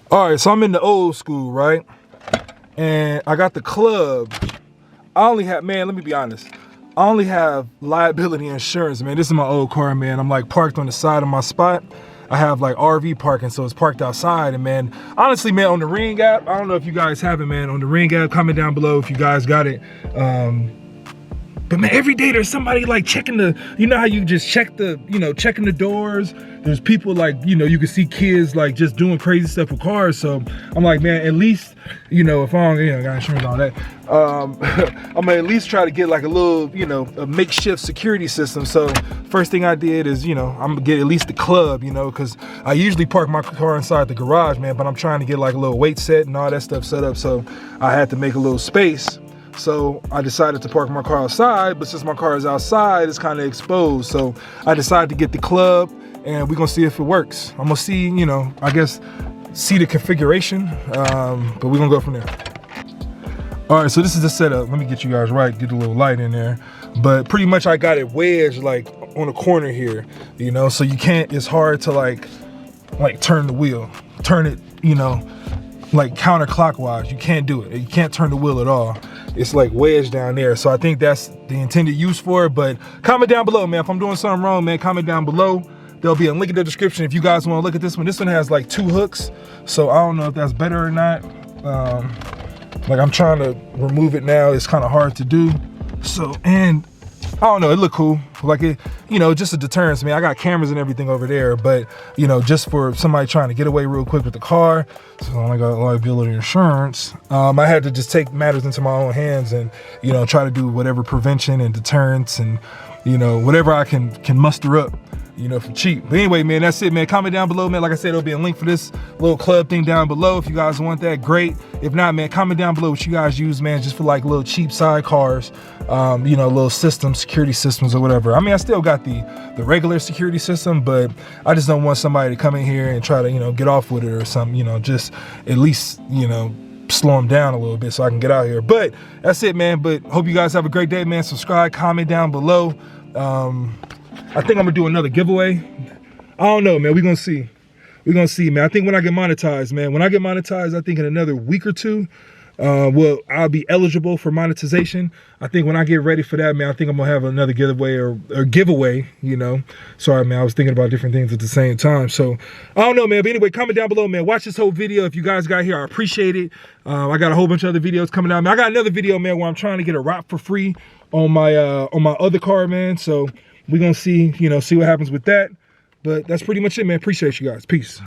All right, so I'm in the old school, right? And I got the club. I only have, man, let me be honest. I only have liability insurance, man. This is my old car, man. I'm like parked on the side of my spot. I have like RV parking, so it's parked outside. And man, honestly, man, on the Ring app, I don't know if you guys have it, man. On the Ring app, comment down below if you guys got it. But man, every day there's somebody like checking the, you know how you just check the, checking the doors. There's people like, you can see kids like just doing crazy stuff with cars. So I'm like, man, at least, if I don't, got insurance and all that, I'm gonna at least try to get like a little, a makeshift security system. So first thing I did is, I'm gonna get at least the club, cause I usually park my car inside the garage, man, but I'm trying to get like a little weight set and all that stuff set up. So I had to make a little space. So I decided to park my car outside, but since my car is outside, it's kind of exposed. So I decided to get the club and we're gonna see if it works. I'm gonna see, I guess, see the configuration, but we're gonna go from there. All right, so this is the setup. Let me get you guys right, get a little light in there. But pretty much I got it wedged like on the corner here, so you can't, it's hard to like turn the wheel, turn it, like counterclockwise. You can't do it. You can't turn the wheel at all. It's like wedged down there. So I think that's the intended use for it, but comment down below, man. If I'm doing something wrong, man, comment down below. There'll be a link in the description if you guys want to look at this one. This one has like 2 hooks, so I don't know if that's better or not. Like I'm trying to remove it now. It's kind of hard to do. So, and I don't know, it look cool. Like it, just a deterrence, man. I got cameras and everything over there, but just for somebody trying to get away real quick with the car, so I got liability insurance. I had to just take matters into my own hands and, try to do whatever prevention and deterrence and, whatever I can muster up, for cheap. But anyway, man, that's it, man. Comment down below, man. Like I said, there'll be a link for this little club thing down below. If you guys want that, great. If not, man, comment down below what you guys use, man, just for like little cheap sidecars, little systems, security systems or whatever. I mean, I still got the regular security system, but I just don't want somebody to come in here and try to, get off with it or something, just at least, slow them down a little bit so I can get out here. But that's it, man. But hope you guys have a great day, man. Subscribe, comment down below. I think I'm gonna do another giveaway. I don't know, man. We're gonna see. We're gonna see, man. I think when I get monetized, man. When I get monetized, I think in another week or 2, well, I'll be eligible for monetization. I think when I get ready for that, man, I think I'm gonna have another giveaway or giveaway, Sorry, man, I was thinking about different things at the same time. So, I don't know, man. But anyway, comment down below, man. Watch this whole video. If you guys got here, I appreciate it. I got a whole bunch of other videos coming out, man. I got another video, man, where I'm trying to get a wrap for free on my other car, man. So, we're gonna see, see what happens with that. But that's pretty much it, man. Appreciate you guys. Peace.